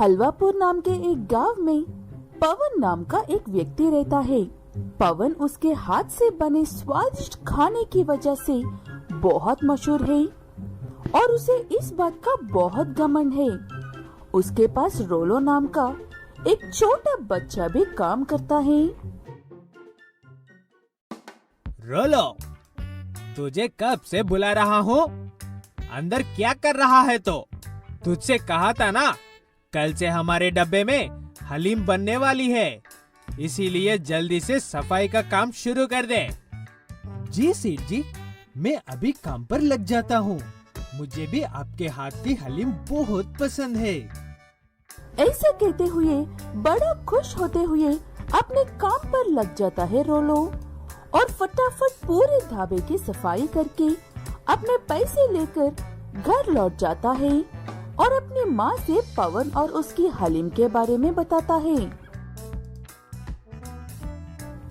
हलवापुर नाम के एक गांव में पवन नाम का एक व्यक्ति रहता है। पवन उसके हाथ से बने स्वादिष्ट खाने की वजह से बहुत मशहूर है और उसे इस बात का बहुत घमंड है। उसके पास रोलो नाम का एक छोटा बच्चा भी काम करता है। रोलो, तुझे कब से बुला रहा हूँ? अंदर क्या कर रहा है? तो तुझसे कहा था ना, कल से हमारे डब्बे में हलीम बनने वाली है, इसीलिए जल्दी से सफाई का काम शुरू कर दे। जी सेठ जी, मैं अभी काम पर लग जाता हूँ। मुझे भी आपके हाथ की हलीम बहुत पसंद है। ऐसा कहते हुए बड़ा खुश होते हुए अपने काम पर लग जाता है रोलो और फटाफट पूरे ढाबे की सफाई करके अपने पैसे लेकर घर लौट जाता है और अपनी माँ से पवन और उसकी हलीम के बारे में बताता है।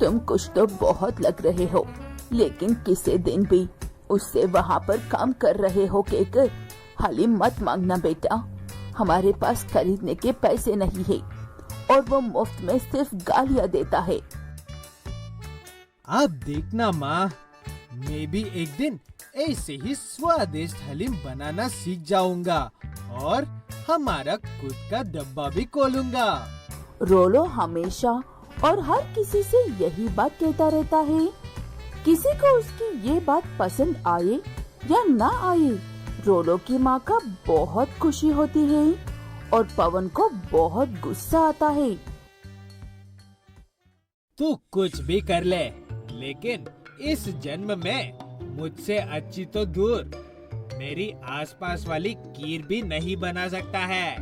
तुम कुछ तो बहुत लग रहे हो, लेकिन किसी दिन भी उससे वहाँ पर काम कर रहे हो कहकर हलीम मत मांगना बेटा। हमारे पास खरीदने के पैसे नहीं है और वो मुफ्त में सिर्फ गालियाँ देता है। आप देखना माँ, मैं भी एक दिन ऐसे ही स्वादिष्ट हलीम बनाना सीख जाऊंगा और हमारा खुद का डब्बा भी खोलूंगा। रोलो हमेशा और हर किसी से यही बात कहता रहता है। किसी को उसकी ये बात पसंद आए या ना आए, रोलो की माँ का बहुत खुशी होती है और पवन को बहुत गुस्सा आता है। तू कुछ भी कर ले, लेकिन इस जन्म में मुझसे अच्छी तो दूर मेरी आसपास वाली कीर भी नहीं बना सकता है।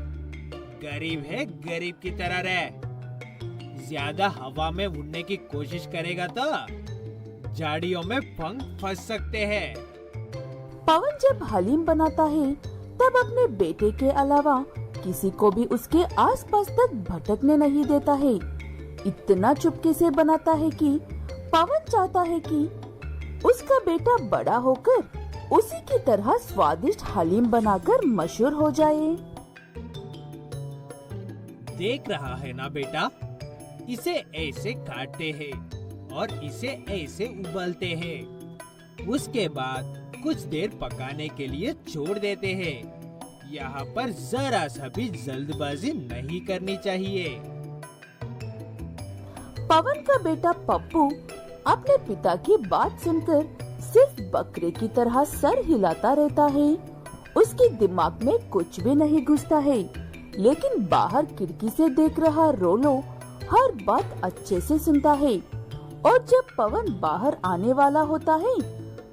गरीब है गरीब की तरह रह। ज्यादा हवा में उड़ने की कोशिश करेगा तो झाड़ियों में पंख फंस सकते हैं। पवन जब हलीम बनाता है तब अपने बेटे के अलावा किसी को भी उसके आसपास तक भटकने नहीं देता है। इतना चुपके से बनाता है कि पवन चाहता है कि उसका बेटा बड़ा होकर उसी की तरह स्वादिष्ट हलीम बनाकर मशहूर हो जाए। देख रहा है ना बेटा, इसे ऐसे काटते हैं और इसे ऐसे उबालते हैं। उसके बाद कुछ देर पकाने के लिए छोड़ देते हैं। यहाँ पर जरा सा भी जल्दबाजी नहीं करनी चाहिए। पवन का बेटा पप्पू अपने पिता की बात सुनकर सिर्फ बकरे की तरह सर हिलाता रहता है। उसके दिमाग में कुछ भी नहीं घुसता है, लेकिन बाहर खिड़की से देख रहा रोलो हर बात अच्छे से सुनता है और जब पवन बाहर आने वाला होता है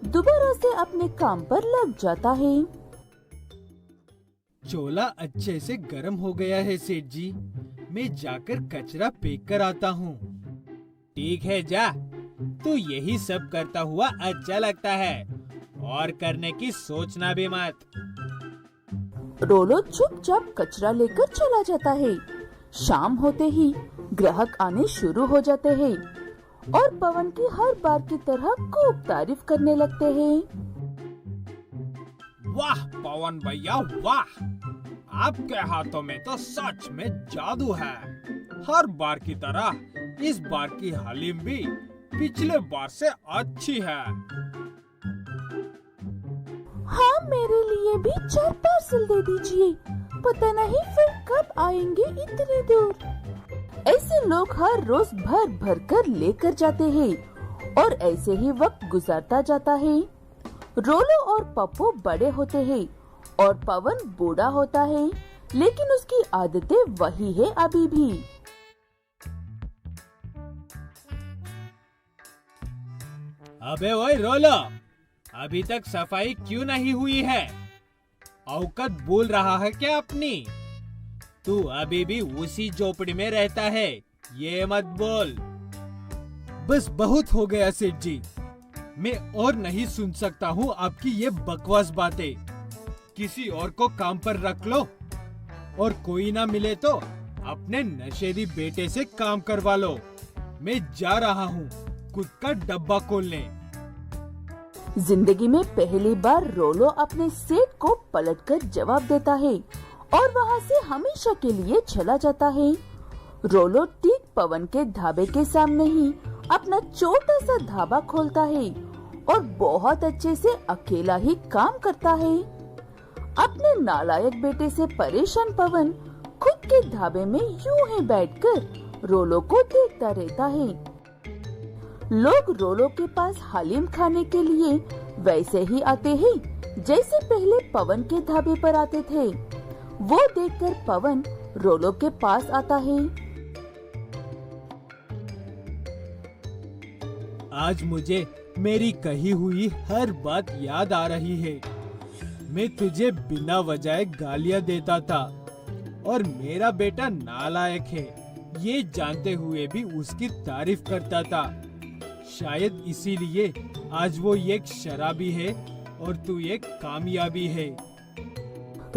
दोबारा से अपने काम पर लग जाता है। चोला अच्छे से गर्म हो गया है सेठ जी, मैं जाकर कचरा फेंक कर आता हूँ। ठीक है जा, तू यही सब करता हुआ अच्छा लगता है और करने की सोचना भी मत। रोलो चुपचाप कचरा लेकर चला जाता है। शाम होते ही ग्राहक आने शुरू हो जाते हैं और पवन की हर बार की तरह खूब तारीफ करने लगते हैं। वाह पवन भैया वाह, आपके हाथों में तो सच में जादू है। हर बार की तरह इस बार की हलीम भी पिछले बार से अच्छी है। हाँ, मेरे लिए भी 4 पार्सल दे दीजिए, पता नहीं फिर कब आएंगे इतनी दूर। ऐसे लोग हर रोज भर भर कर लेकर जाते हैं और ऐसे ही वक्त गुजरता जाता है। रोलो और पप्पू बड़े होते हैं और पवन बूढ़ा होता है, लेकिन उसकी आदतें वही है अभी भी। अबे ओए रोलो, अभी तक सफाई क्यों नहीं हुई है? औकात बोल रहा है क्या अपनी? तू अभी भी उसी झोपड़ी में रहता है, ये मत बोल। बस बहुत हो गया सेठ जी, मैं और नहीं सुन सकता हूँ आपकी ये बकवास बातें। किसी और को काम पर रख लो और कोई ना मिले तो अपने नशेड़ी बेटे से काम करवा लो। मैं जा रहा हूँ खुद का डब्बा खोलने। जिंदगी में पहली बार रोलो अपने सेठ को पलटकर जवाब देता है और वहाँ से हमेशा के लिए चला जाता है। रोलो ठीक पवन के ढाबे के सामने ही अपना छोटा सा ढाबा खोलता है और बहुत अच्छे से अकेला ही काम करता है। अपने नालायक बेटे से परेशान पवन खुद के ढाबे में यूं ही बैठकर रोलो को देखता रहता है। लोग रोलो के पास हलीम खाने के लिए वैसे ही आते हैं जैसे पहले पवन के ढाबे पर आते थे। वो देखकर पवन रोलो के पास आता है। आज मुझे मेरी कही हुई हर बात याद आ रही है। मैं तुझे बिना वजह गालियां देता था और मेरा बेटा नालायक है ये जानते हुए भी उसकी तारीफ करता था। शायद इसीलिए आज वो एक शराबी है और तू एक कामयाबी है।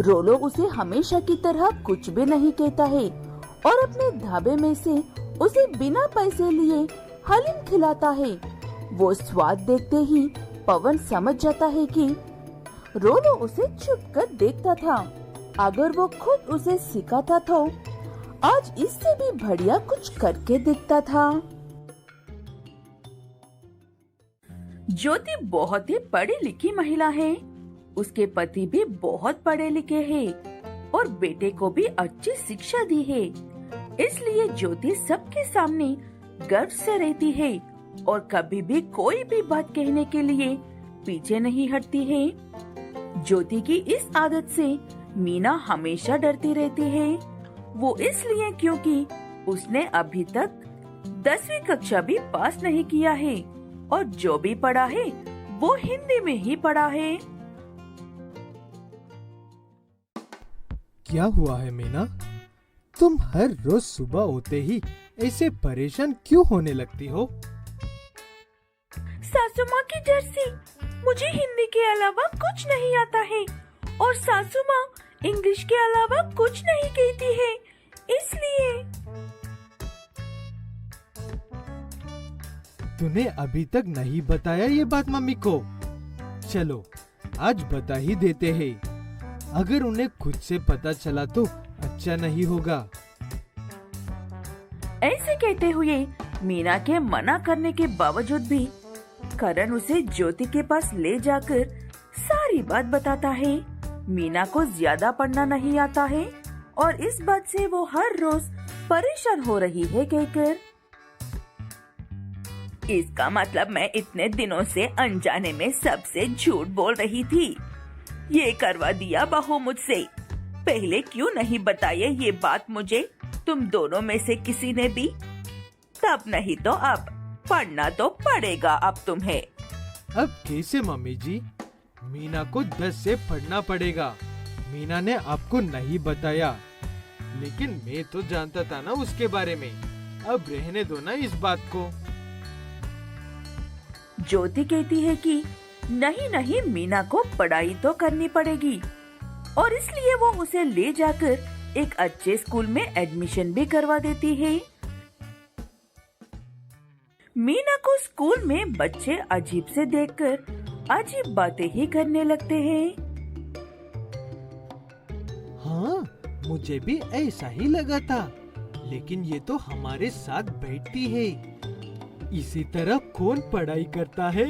रोलो उसे हमेशा की तरह कुछ भी नहीं कहता है और अपने ढाबे में से उसे बिना पैसे लिए हलीम खिलाता है। वो स्वाद देखते ही पवन समझ जाता है कि रोलो उसे चुप कर देखता था। अगर वो खुद उसे सिखाता तो आज इससे भी बढ़िया कुछ करके दिखता था। ज्योति बहुत ही पढ़ी लिखी महिला है। उसके पति भी बहुत पढ़े लिखे हैं और बेटे को भी अच्छी शिक्षा दी है। इसलिए ज्योति सबके सामने गर्व से रहती है और कभी भी कोई भी बात कहने के लिए पीछे नहीं हटती है। ज्योति की इस आदत से मीना हमेशा डरती रहती है। वो इसलिए क्योंकि उसने अभी तक 10वीं कक्षा भी पास नहीं किया है और जो भी पढ़ा है वो हिंदी में ही पढ़ा है। क्या हुआ है मीना? तुम हर रोज सुबह होते ही ऐसे परेशान क्यों होने लगती हो? सासू माँ की डर से मुझे हिंदी के अलावा कुछ नहीं आता है और सासू माँ इंग्लिश के अलावा कुछ नहीं कहती है, इसलिए। तूने अभी तक नहीं बताया ये बात मम्मी को। चलो आज बता ही देते हैं। अगर उन्हें खुद से पता चला तो अच्छा नहीं होगा। ऐसे कहते हुए मीना के मना करने के बावजूद भी करण उसे ज्योति के पास ले जाकर सारी बात बताता है। मीना को ज्यादा पढ़ना नहीं आता है और इस बात से वो हर रोज परेशान हो रही है कहकर। इसका मतलब मैं इतने दिनों से अनजाने में सबसे झूठ बोल रही थी। ये करवा दिया बहू मुझसे। पहले क्यों नहीं बताया ये बात मुझे तुम दोनों में से किसी ने भी? तब नहीं तो अब पढ़ना तो पड़ेगा अब तुम्हें। अब कैसे मम्मी जी? मीना को 10 से पढ़ना पड़ेगा। मीना ने आपको नहीं बताया, लेकिन मैं तो जानता था ना उसके बारे में। अब रहने दो ना इस बात को। ज्योति कहती है कि नहीं नहीं, मीना को पढ़ाई तो करनी पड़ेगी और इसलिए वो उसे ले जाकर एक अच्छे स्कूल में एडमिशन भी करवा देती है। मीना को स्कूल में बच्चे अजीब से देखकर अजीब बातें ही करने लगते हैं। हाँ, मुझे भी ऐसा ही लगा था, लेकिन ये तो हमारे साथ बैठती है। इसी तरह कौन पढ़ाई करता है?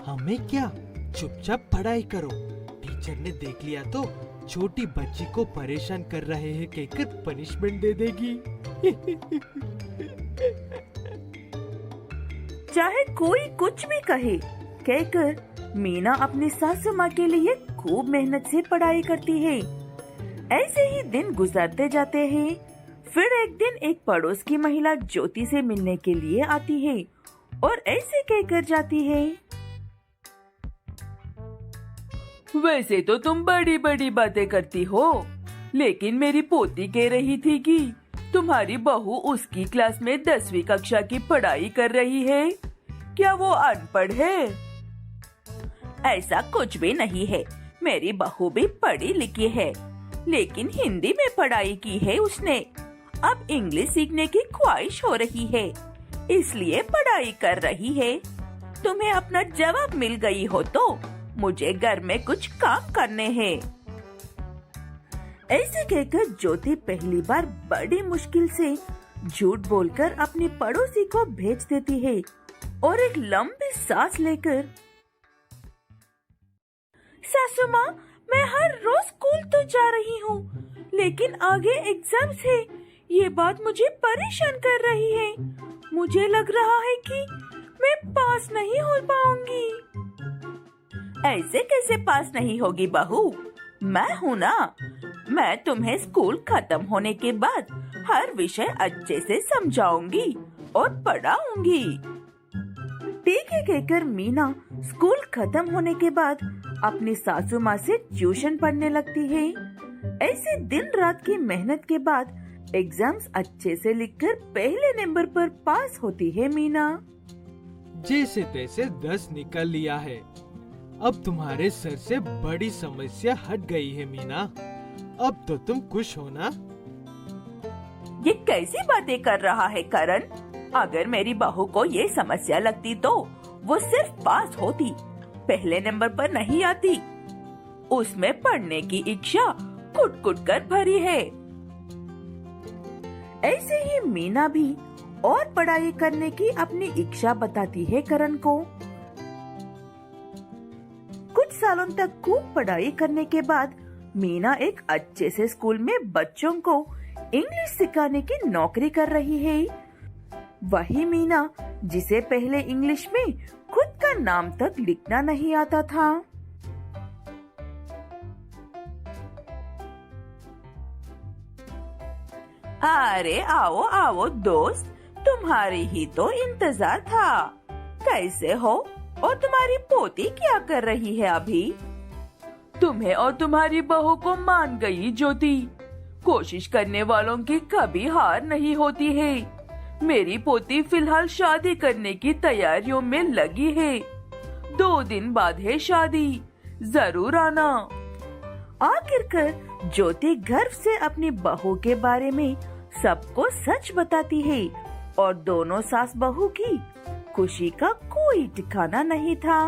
हमें क्या, चुपचाप पढ़ाई करो। टीचर ने देख लिया तो छोटी बच्ची को परेशान कर रहे हैं कहकर पनिशमेंट दे देगी। चाहे कोई कुछ भी कहे कहकर मीना अपनी सासू माँ के लिए खूब मेहनत से पढ़ाई करती है। ऐसे ही दिन गुजरते जाते हैं। फिर एक दिन एक पड़ोस की महिला ज्योति से मिलने के लिए आती है और ऐसे कहकर जाती है, वैसे तो तुम बड़ी बड़ी बातें करती हो, लेकिन मेरी पोती कह रही थी कि तुम्हारी बहू उसकी क्लास में 10वीं कक्षा की पढ़ाई कर रही है। क्या वो अनपढ़ है? ऐसा कुछ भी नहीं है। मेरी बहू भी पढ़ी लिखी है, लेकिन हिंदी में पढ़ाई की है उसने। अब इंग्लिश सीखने की ख्वाहिश हो रही है, इसलिए पढ़ाई कर रही है। तुम्हें अपना जवाब मिल गई हो तो मुझे घर में कुछ काम करने हैं। ऐसे कहकर ज्योति पहली बार बड़ी मुश्किल से झूठ बोलकर अपनी पड़ोसी को भेज देती है और एक लंबी सांस लेकर, सासू माँ, मैं हर रोज स्कूल तो जा रही हूँ, लेकिन आगे एग्जाम्स है। ये बात मुझे परेशान कर रही है। मुझे लग रहा है कि मैं पास नहीं हो पाऊंगी। ऐसे कैसे पास नहीं होगी बहू? मैं हूँ ना। मैं तुम्हें स्कूल खत्म होने के बाद हर विषय अच्छे से समझाऊंगी और पढ़ाऊंगी। ठीक है कहकर मीना स्कूल खत्म होने के बाद अपनी सासू माँ से ट्यूशन पढ़ने लगती है। ऐसे दिन रात की मेहनत के बाद एग्जाम्स अच्छे से लिखकर पहले नंबर पर पास होती है मीना। जैसे तैसे 10 निकल लिया है। अब तुम्हारे सर से बड़ी समस्या हट गई है मीना। अब तो तुम खुश हो ना? ये कैसी बातें कर रहा है करण? अगर मेरी बहू को ये समस्या लगती तो वो सिर्फ पास होती, पहले नंबर पर नहीं आती। उसमें पढ़ने की इच्छा कुट-कुट कर भरी है। ऐसे ही मीना भी और पढ़ाई करने की अपनी इच्छा बताती है करण को। कुछ सालों तक खूब पढ़ाई करने के बाद मीना एक अच्छे से स्कूल में बच्चों को इंग्लिश सिखाने की नौकरी कर रही है। वही मीना जिसे पहले इंग्लिश में खुद का नाम तक लिखना नहीं आता था। अरे आओ आओ दोस्त, तुम्हारी ही तो इंतजार था। कैसे हो? और तुम्हारी पोती क्या कर रही है अभी? तुम्हें और तुम्हारी बहू को मान गई ज्योति। कोशिश करने वालों की कभी हार नहीं होती है। मेरी पोती फिलहाल शादी करने की तैयारियों में लगी है। 2 दिन बाद है शादी, जरूर आना। आखिरकार ज्योति गर्व से अपनी बहू के बारे में सबको सच बताती है और दोनों सास बहू की खुशी का कोई ठिकाना नहीं था।